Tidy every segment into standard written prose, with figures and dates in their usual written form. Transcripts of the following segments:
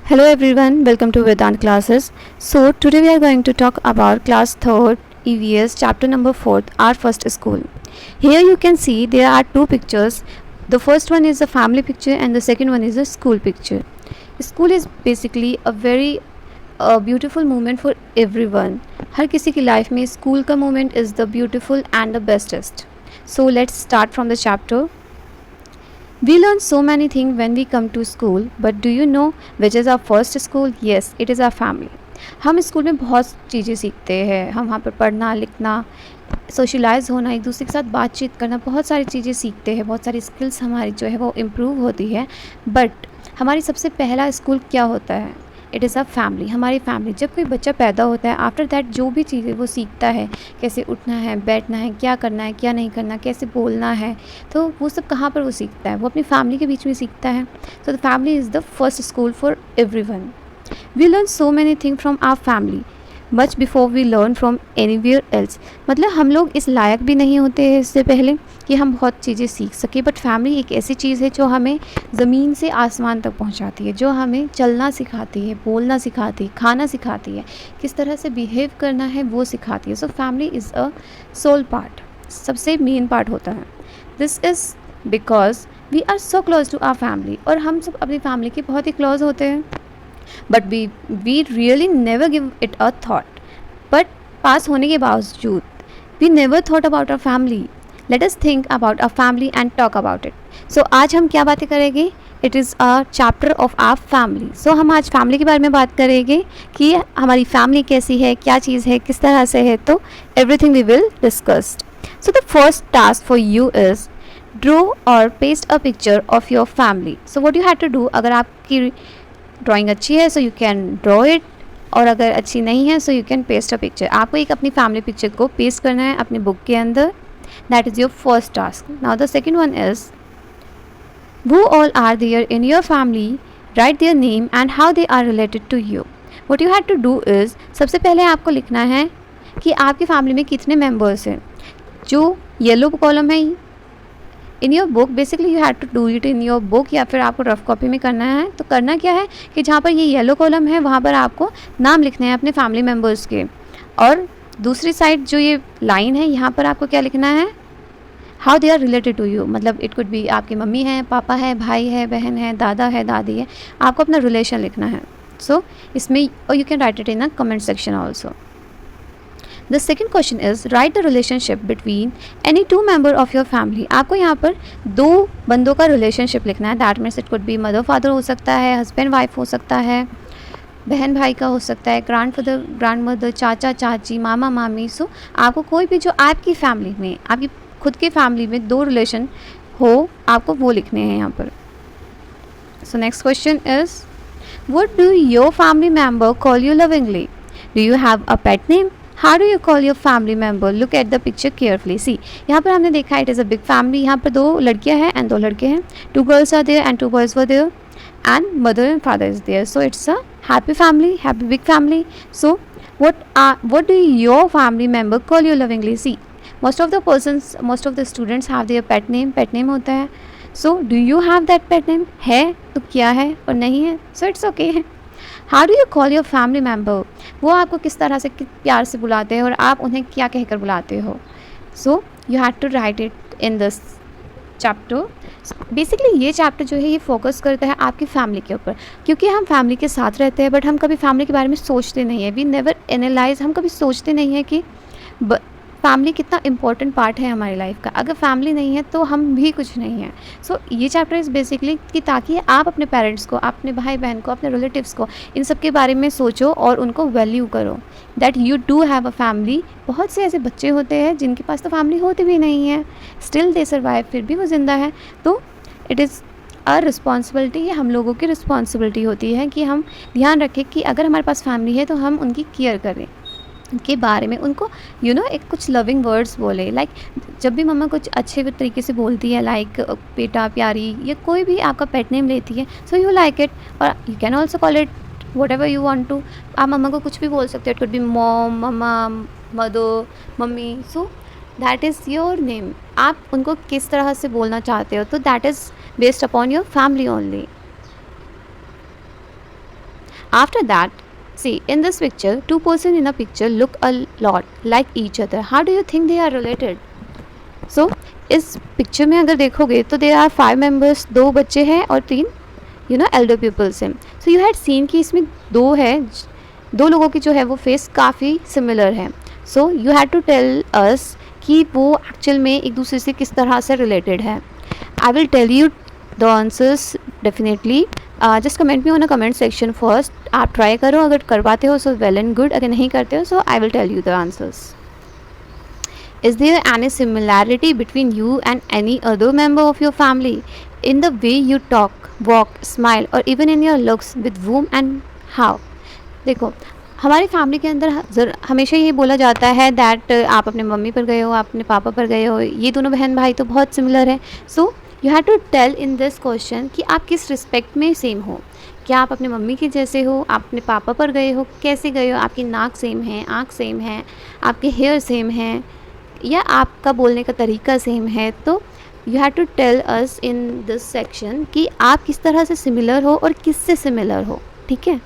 Hello everyone, welcome to Vedant classes. So today we are going to talk about class 3rd EVS chapter number 4th, our first school. Here you can see there are two pictures. The first one is a family picture and the second one is a school picture. School is basically a very beautiful moment for everyone. हर किसी की life में school का moment is the beautiful and the bestest. So let's start from the chapter. We learn so many things when we come to school, but do you know which is our first school? Yes, it is our family. हम school में बहुत चीज़ें सीखते हैं. हम वहाँ पर पढ़ना, लिखना, सोशलाइज होना, एक दूसरे के साथ बातचीत करना, बहुत सारी चीज़ें सीखते हैं. बहुत सारी स्किल्स हमारी जो है वो इम्प्रूव होती है. बट हमारी सबसे पहला स्कूल क्या होता है? It is a family. हमारी फैमिली. जब कोई बच्चा पैदा होता है, आफ्टर दैट जो भी चीज़ें वो सीखता है, कैसे उठना है, बैठना है, क्या करना है, क्या नहीं करना, कैसे बोलना है, तो वो सब कहाँ पर वो सीखता है? वो अपनी फैमिली के बीच में सीखता है. So the family is the first school for everyone. We learn so many thing from our family much before we learn from anywhere else. मतलब हम लोग इस लायक भी नहीं होते हैं इससे पहले कि हम बहुत चीज़ें सीख सकें. बट फैमिली एक ऐसी चीज़ है जो हमें ज़मीन से आसमान तक पहुंचाती है, जो हमें चलना सिखाती है, बोलना सिखाती है, खाना सिखाती है, किस तरह से बिहेव करना है वो सिखाती है. So family is a sole part, सबसे मेन पार्ट होता है. This is because we are so close to our family. और हम सब अपनी फैमिली के बहुत ही क्लोज होते हैं. But we really never give it a thought. But पास होने के बावजूद we never thought about our family. Let us think about our family and talk about it. So आज हम क्या बातें करेंगे? It is a chapter of our family. So हम आज फैमिली के बारे में बात करेंगे कि हमारी फैमिली कैसी है, क्या चीज़ है, किस तरह से है. तो everything we will discussed. So the first task for you is draw और paste a picture of your family. So what you have to do, अगर आपकी ड्राइंग अच्छी है so you can draw it, और अगर अच्छी नहीं है so you can paste a picture. आपको एक अपनी फैमिली पिक्चर को पेस्ट करना है अपनी बुक के अंदर. That is your first task. Now the second one is who all are there in your family, write their name and how they are related to you. What you have to do is, सबसे पहले आपको लिखना है कि आपकी family में कितने members हैं. जो येलो कॉलम है in your book, basically you have to do it in your book, या फिर आपको रफ कॉपी में करना है. तो करना क्या है कि जहाँ पर ये येलो कॉलम है वहाँ पर आपको नाम लिखने हैं अपने फैमिली मेम्बर्स के. और दूसरी साइड जो ये लाइन है यहाँ पर आपको क्या लिखना है? How they are related to you. मतलब इट कुड बी आपकी मम्मी है, पापा है, भाई है, बहन है, दादा है, दादी है. आपको अपना रिलेशन लिखना है. सो इसमें, और you can write it in a comment section also. The second question is right the relationship between any two member of your family. आपको यहाँ पर दो बंदों का रिलेशनशिप लिखना है. That means it could B mother father हो सकता है, हस्बैंड वाइफ हो सकता है, बहन भाई का हो सकता है, ग्रैंड फादर ग्रैंड मदर, चाचा चाची, मामा मामी. सो आपको कोई भी जो आपकी फैमिली में, आपकी खुद की फैमिली में दो रिलेशन हो, आपको वो लिखने हैं यहाँ पर. So next question is what do your family member call you lovingly. Do you have a pet name? How do you call your family member? Look at the picture carefully. See, यहाँ पर हमने देखा it is a big family. यहाँ पर दो लड़कियाँ हैं and दो लड़के हैं. 2 girls are there and 2 boys were there and mother and father is there. So it's a happy family, happy big family. So what do your family member call you lovingly? See, most of the students have their pet name होता है. So do you have that pet name? है तो क्या है, और नहीं है so it's okay. How do you call your family member? वो आपको किस तरह से प्यार से बुलाते हैं और आप उन्हें क्या कहकर बुलाते हो. So you have to write it in this chapter. Basically ये चैप्टर जो है ये फोकस करता है आपकी फैमिली के ऊपर, क्योंकि हम फैमिली के साथ रहते हैं बट हम कभी फैमिली के बारे में सोचते नहीं है. We never analyse. हम कभी सोचते नहीं है कि फैमिली कितना इंपॉर्टेंट पार्ट है हमारी लाइफ का. अगर फैमिली नहीं है तो हम भी कुछ नहीं है. सो ये चैप्टर इज़ बेसिकली कि ताकि आप अपने पेरेंट्स को, अपने भाई बहन को, अपने रिलेटिव्स को, इन सब के बारे में सोचो और उनको वैल्यू करो. That you do have a family. बहुत से ऐसे बच्चे होते हैं जिनके पास तो फैमिली होती भी नहीं है, स्टिल दे सर्वाइव, फिर भी वो ज़िंदा है. तो इट इज़ अ रिस्पॉन्सिबिलिटी. ये हम लोगों की रिस्पॉन्सिबिलिटी होती है कि हम ध्यान रखें कि अगर हमारे पास फैमिली है तो हम उनकी केयर करें, के बारे में उनको एक कुछ लविंग वर्ड्स बोले. लाइक जब भी मम्मा कुछ अच्छे तरीके से बोलती है, लाइक बेटा, प्यारी, या कोई भी आपका पेट नेम लेती है, सो यू लाइक इट. और you can also call it whatever you want to. आप मम्मा को कुछ भी बोल सकते हो. It could be mom, mama, mother, mummy. So that is your name. आप उनको किस तरह से बोलना चाहते हो, तो that is based upon your family only. After that, see in this picture, two person in a picture look a lot like each other. How do you think they are related? So इस picture में अगर देखोगे तो there are 5 members, 2 बच्चे हैं और 3 elder pupils हैं. So you had seen कि इसमें 2 है, 2 लोगों की जो है वो फेस काफ़ी सिमिलर है. So you had to tell us कि वो एक्चुअल में एक दूसरे से किस तरह से रिलेटेड है. I will tell you the answers definitely. Just comment me on a comment section first. आप ट्राई करो, अगर कर पाते हो so well and good, अगर नहीं करते हो so I will tell you the answers. Is there any similarity between you and any other member of your family in the way you talk, walk, smile or even in your looks? With whom and how? देखो, हमारी family के अंदर हमेशा ये बोला जाता है that आप अपने मम्मी पर गए हो, आप अपने पापा पर गए हो, ये दोनों बहन भाई तो बहुत सिमिलर है. So you have to tell in this question कि आप किस रिस्पेक्ट में सेम हो. क्या आप अपने मम्मी के जैसे हो, आप अपने पापा पर गए हो, कैसे गए हो, आपकी नाक सेम है, आँख सेम है, आपके हेयर सेम है, या आपका बोलने का तरीका सेम है. तो you have to tell us in this section कि आप किस तरह से सिमिलर हो और किससे सिमिलर हो. ठीक है,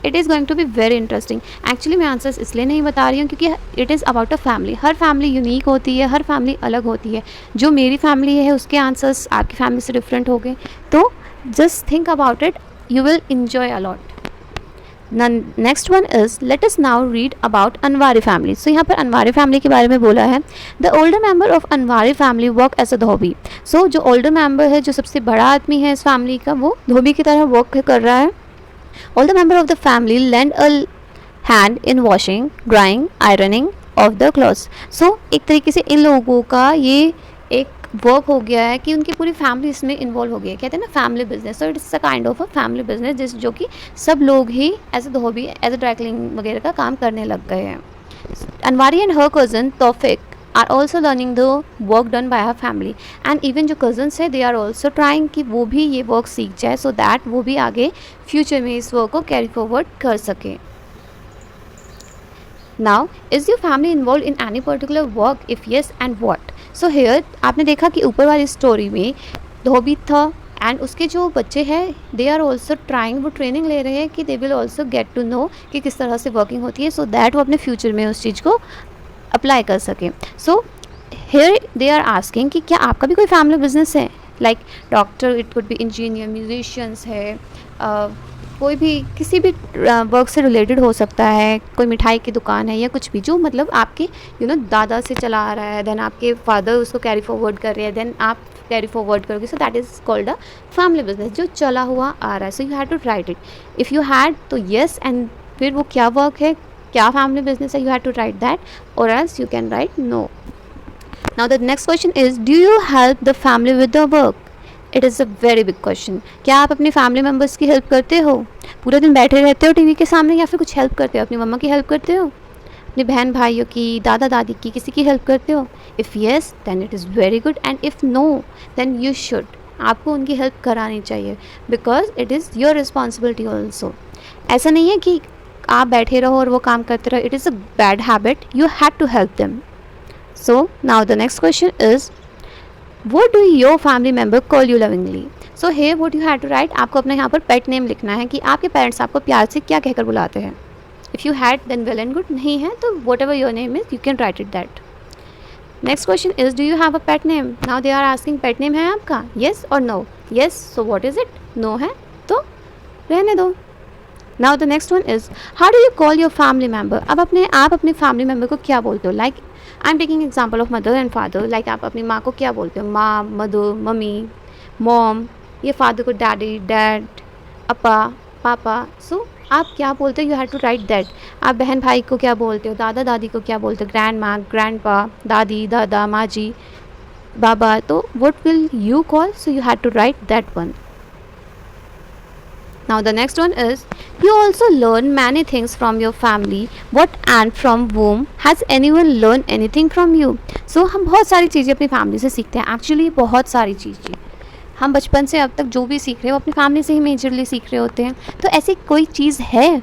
it is going to be very interesting. Actually मैं आंसर्स इसलिए नहीं बता रही हूँ क्योंकि it is about a family. हर फैमिली यूनिक होती है, हर फैमिली अलग होती है. जो मेरी फैमिली है उसके आंसर्स आपकी फैमिली से डिफरेंट हो गए. तो just think about it, you will enjoy a lot. Next one is let us now read about Anwari family. So यहाँ पर अनवारी फैमिली के बारे में बोला है. The older member of Anwari family work as a dhobi. So जो ओल्डर मेंबर है, जो सबसे बड़ा आदमी है इस फैमिली का, वो धोबी की तरह वर्क कर रहा है. All the members of the family lend a hand in washing, drying, ironing of the clothes. So एक तरीके से इन लोगों का ये एक वर्क हो गया है कि उनकी पूरी फैमिली इसमें इन्वॉल्व हो गई है. कहते हैं ना family business. So it's a kind of a family business जो कि सब लोग ही as a dhobi, as a dry cleaning वगैरह का काम करने लग गए हैं. Anwari and her cousin Taufiq are also learning the work done by her family. And even जो कज़न्स है दे आर ऑल्सो ट्राइंग कि वो भी ये वर्क सीख जाए सो दैट वो भी आगे फ्यूचर में इस वर्क को कैरी फॉरवर्ड कर सके. Now is your family involve in any particular work? If yes and what? So here आपने देखा कि ऊपर वाली स्टोरी में धोबी था एंड उसके जो बच्चे हैं दे आर ऑल्सो ट्राइंग, वो ट्रेनिंग ले रहे हैं कि they will also get to know कि किस तरह से वर्किंग होती है सो दैट वो अपने फ्यूचर में उस चीज़ को अप्लाई कर सकें. So here they are asking कि क्या आपका भी कोई फैमिली बिजनेस है, like doctor, it could be engineer, musicians है, कोई भी किसी भी वर्क से रिलेटेड हो सकता है, कोई मिठाई की दुकान है या कुछ भी जो मतलब आपके दादा से चला आ रहा है, देन आपके फादर उसको कैरी फॉरवर्ड कर रहे हैं, देन आप कैरी फॉरवर्ड करोगे. So that is called a family business, जो चला हुआ आ रहा है. So you had to write it. If you had तो येस, एंड फिर वो क्या वर्क है, क्या फैमिली बिजनेस है, you have to write that और else you can write no. Now the next question is do you help the family with the work? It is a very big question. क्या आप अपने family members की help करते हो? पूरे दिन बैठे रहते हो टीवी के सामने या फिर कुछ हेल्प करते हो? अपनी मम्मा की हेल्प करते हो, अपने बहन भाइयों की, दादा दादी की, किसी की हेल्प करते हो? If yes then it is very good, and if no then you should. आपको उनकी हेल्प करानी चाहिए because it is your responsibility also. ऐसा नहीं है कि आप बैठे रहो और वो काम करते रहो. It is a bad habit. You have to help them. So now the next question is what do your family member call you lovingly? So here what you have to write, आपको अपने यहाँ पर pet name लिखना है कि आपके parents आपको प्यार से क्या कहकर बुलाते हैं. If you had then well and good, नहीं है तो whatever your name is you can write it that. Next question is do you have a pet name? Now they are asking pet name है आपका, yes और no? Yes, so what is it? No है तो रहने दो. Now the next one is how do you call your family member? अब आप अपने फैमिली मेम्बर को क्या बोलते हो? Like I am taking example of mother and father. Like आप अपनी माँ को क्या बोलते हो? माँ, मदर, मम्मी, मॉम. ये फादर को डैडी, डैड, अपा, पापा. सो आप क्या बोलते हो? You have to write that. आप बहन भाई को क्या बोलते हो? दादा दादी को क्या बोलते हो? ग्रैंड माँ, ग्रैंड पा, दादी, दादा, माँ जी, बाबा. तो what will you call? So you have to write that one. Now the next one is you also learn many things from your family. What and from whom? Has anyone learned anything from you? So हम बहुत सारी चीज़ें अपनी family से सीखते हैं. Actually बहुत सारी चीज़ें हम बचपन से अब तक जो भी सीख रहे हो अपनी फैमिली से ही मेजरली सीख रहे होते हैं. तो ऐसी कोई चीज़ है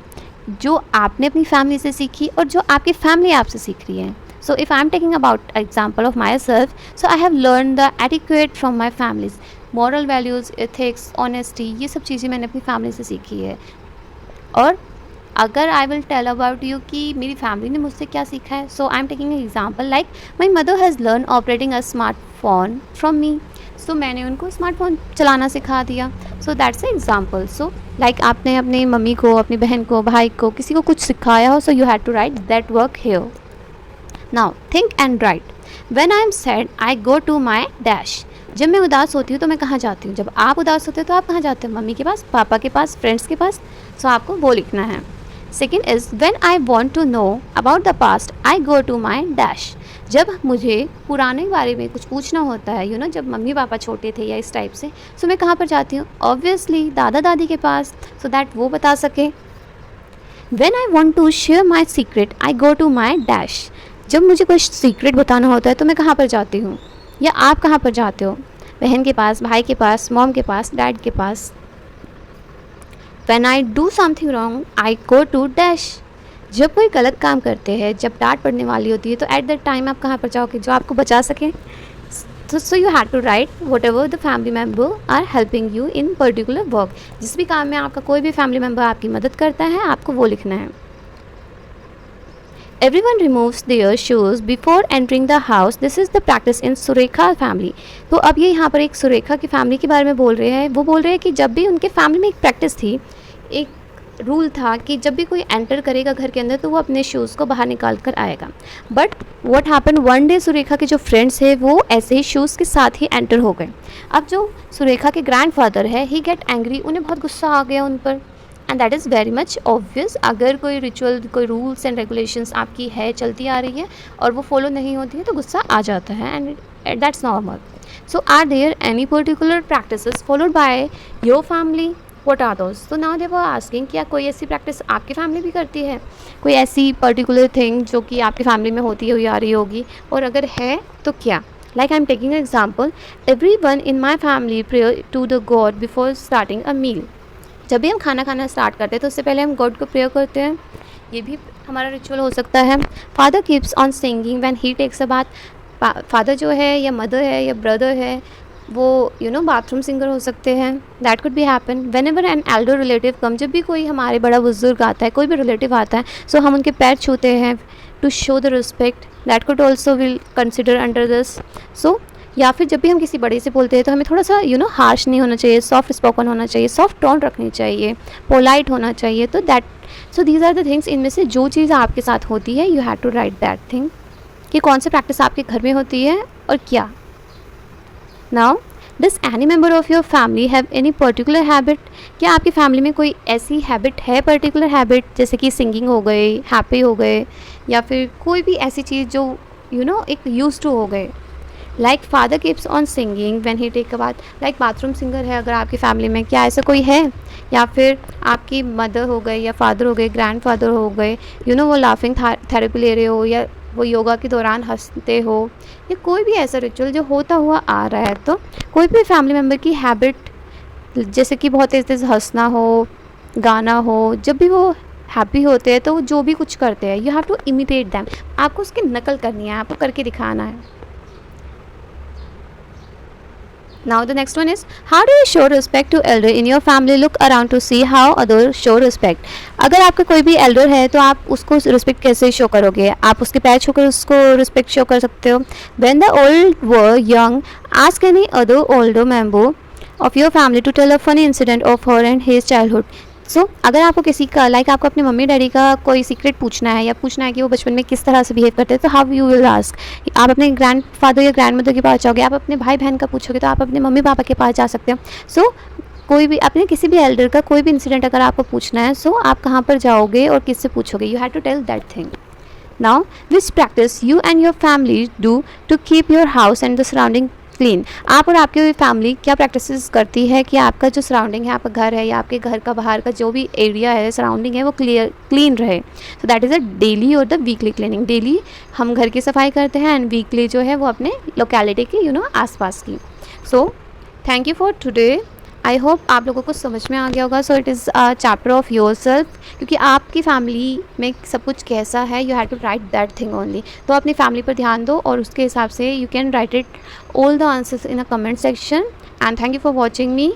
जो आपने अपनी फैमिली से सीखी और जो आपकी फैमिली आपसे सीख रही है? So if I am taking about example of myself, so I have learned the etiquette from my families. Moral values, ethics, honesty, ये सब चीज़ें मैंने अपनी फैमिली से सीखी है. और अगर I will tell about you कि मेरी फैमिली ने मुझसे क्या सीखा है, so I am taking an example like my mother has learn operating a smartphone from me. So मैंने उनको स्मार्टफोन चलाना सिखा दिया। So that's a example. So like आपने अपनी मम्मी को, अपनी बहन को, भाई को, किसी को कुछ सिखाया हो, so you had to write that work here. Now think and write. When I am sad I go to my dash. जब मैं उदास होती हूँ तो मैं कहाँ जाती हूँ? जब आप उदास होते हो तो आप कहाँ जाते हो? मम्मी के पास, पापा के पास, फ्रेंड्स के पास। सो आपको वो लिखना है। Second is when I want to know about the past I go to my dash. जब मुझे पुराने बारे में कुछ पूछना होता है, यू नो, जब मम्मी पापा छोटे थे या इस टाइप से, सो मैं कहाँ पर जाती हूँ? ऑब्वियसली दादा दादी के पास, सो दैट वो बता सके। When I want to share my secret I go to my dash. जब मुझे कुछ सीक्रेट बताना होता है तो मैं कहाँ पर जाती हूँ? या आप कहाँ पर जाते हो? बहन के पास, भाई के पास, मॉम के पास, डैड के पास। When I do something wrong, I go to dash। जब कोई गलत काम करते हैं, जब डांट पड़ने वाली होती है, तो एट दैट टाइम आप कहाँ पर जाओगे जो आपको बचा सके? So you have to write whatever the family member are helping you in particular work. जिस भी काम में आपका कोई भी फैमिली मेम्बर आपकी मदद करता है, आपको वो लिखना है। Everyone removes their shoes before entering the house. This is the practice in Surekha family। तो अब ये यहाँ पर एक सुरेखा की फैमिली के बारे में बोल रहे हैं। वो बोल रहे हैं कि जब भी उनके फैमिली में एक प्रैक्टिस थी, एक रूल था कि जब भी कोई एंटर करेगा घर के अंदर तो वो अपने शूज़ को बाहर निकाल कर आएगा। But what happen, one day Surekha के जो फ्रेंड्स है वो ऐसे ही शूज़ के साथ ही एंटर हो गए। अब जो सुरेखा के ग्रैंडफादर है, ही गेट एंग्री, उन्हें बहुत गुस्सा आ गया उन पर। And that is very much obvious. अगर कोई रिचुअल, कोई रूल्स एंड रेगुलेशंस आपकी है, चलती आ रही है और वो फॉलो नहीं होती है, तो गुस्सा आ जाता है, and that's normal. So are there any particular practices followed by your family? What are those? तो नाउ दे वर आस्किंग, क्या कोई ऐसी प्रैक्टिस आपकी फैमिली भी करती है? कोई ऐसी पर्टिकुलर थिंग जो कि आपकी फैमिली में होती हुई आ रही होगी, और अगर है तो क्या? Like I am taking an example, every one in my family prayer to the god before starting a meal. जब भी हम खाना खाना स्टार्ट करते हैं तो उससे पहले हम गॉड को प्रेयर करते हैं। ये भी हमारा रिचुअल हो सकता है। Father keeps on singing when he takes a bath. Father जो है या मदर है या ब्रदर है, वो यू नो बाथरूम सिंगर हो सकते हैं। That could be happen whenever an elder relative come. जब भी कोई हमारे बड़ा बुजुर्ग आता है, कोई भी रिलेटिव आता है, सो हम उनके पैर छूते हैं to show the respect. That could also will consider under this. So या फिर जब भी हम किसी बड़े से बोलते हैं तो हमें थोड़ा सा यू नो हार्श नहीं होना चाहिए, सॉफ्ट स्पोकन होना चाहिए, सॉफ्ट टोन रखनी चाहिए, पोलाइट होना चाहिए। तो that, so these are the things. इनमें से जो चीज़ आपके साथ होती है, you have to write that thing, कि कौन सी प्रैक्टिस आपके घर में होती है और क्या। Now, does any member of your family have any particular habit? क्या आपकी फैमिली में कोई ऐसी हैबिट है, पर्टिकुलर हैबिट, जैसे कि सिंगिंग हो गए, हैप्पी हो गए, या फिर कोई भी ऐसी चीज़ जो यू नो एक यूज टू हो गए? Like father keeps on singing when he take a bath. Like bathroom singer है अगर आपकी फैमिली में, क्या ऐसा कोई है? या फिर आपकी मदर हो गए या फादर हो गए, ग्रैंड फादर हो गए, यू नो वो लाफिंग थेरेपी ले रहे हो, या वो योगा के दौरान हंसते हो, या कोई भी ऐसा रिचुअल जो होता हुआ आ रहा है। तो कोई भी फैमिली मेम्बर की हैबिट, जैसे कि बहुत तेज़ तेज़ हंसना हो, गाना हो, जब भी वो हैप्पी होते हैं तो वो जो भी कुछ करते हैं, you have to imitate them. आपको उसकी नकल करनी है, आपको करके दिखाना है। Now the next one is, how do you show respect to elder in your family? Look around to see how others show respect। अगर आपका कोई भी elder है तो आप उसको रिस्पेक्ट कैसे शो करोगे? आप उसके पैर छूकर उसको रिस्पेक्ट शो कर सकते हो। When the old were young, ask any other older member of your family to tell a funny incident of her and his childhood। सो अगर आपको किसी का, लाइक आपको अपने मम्मी डैडी का कोई सीक्रेट पूछना है, या पूछना है कि वो बचपन में किस तरह से बिहेव करते हैं, तो हाउ यू विल आस्क। आप अपने ग्रैंड फादर या ग्रैंड मदर के पास जाओगे, आप अपने भाई बहन का पूछोगे, तो आप अपने मम्मी पापा के पास जा सकते हो। सो कोई भी अपने किसी भी एल्डर का कोई भी इंसिडेंट अगर आपको पूछना है, सो आप कहाँ पर जाओगे और किससे पूछोगे? You have to tell that thing. Now which practice you and your family do to keep your house and the surrounding clean? आप और आपकी फैमिली क्या प्रैक्टिसेस करती है कि आपका जो सराउंडिंग है, आपका घर है या आपके घर का बाहर का जो भी एरिया है, सराउंडिंग है, वो क्लीन रहे? सो दैट इज़ अ डेली और द वीकली क्लीनिंग। डेली हम घर की सफाई करते हैं, एंड वीकली जो है वो अपने लोकेलिटी की यू नो आसपास की। So thank you for today. I hope आप लोगों को समझ में आ गया होगा। So it is a chapter of yourself, क्योंकि आपकी फैमिली में सब कुछ कैसा है, you have to write that thing only. तो अपनी फैमिली पर ध्यान दो और उसके हिसाब से you can write it all the answers in a comment section. And thank you for watching me.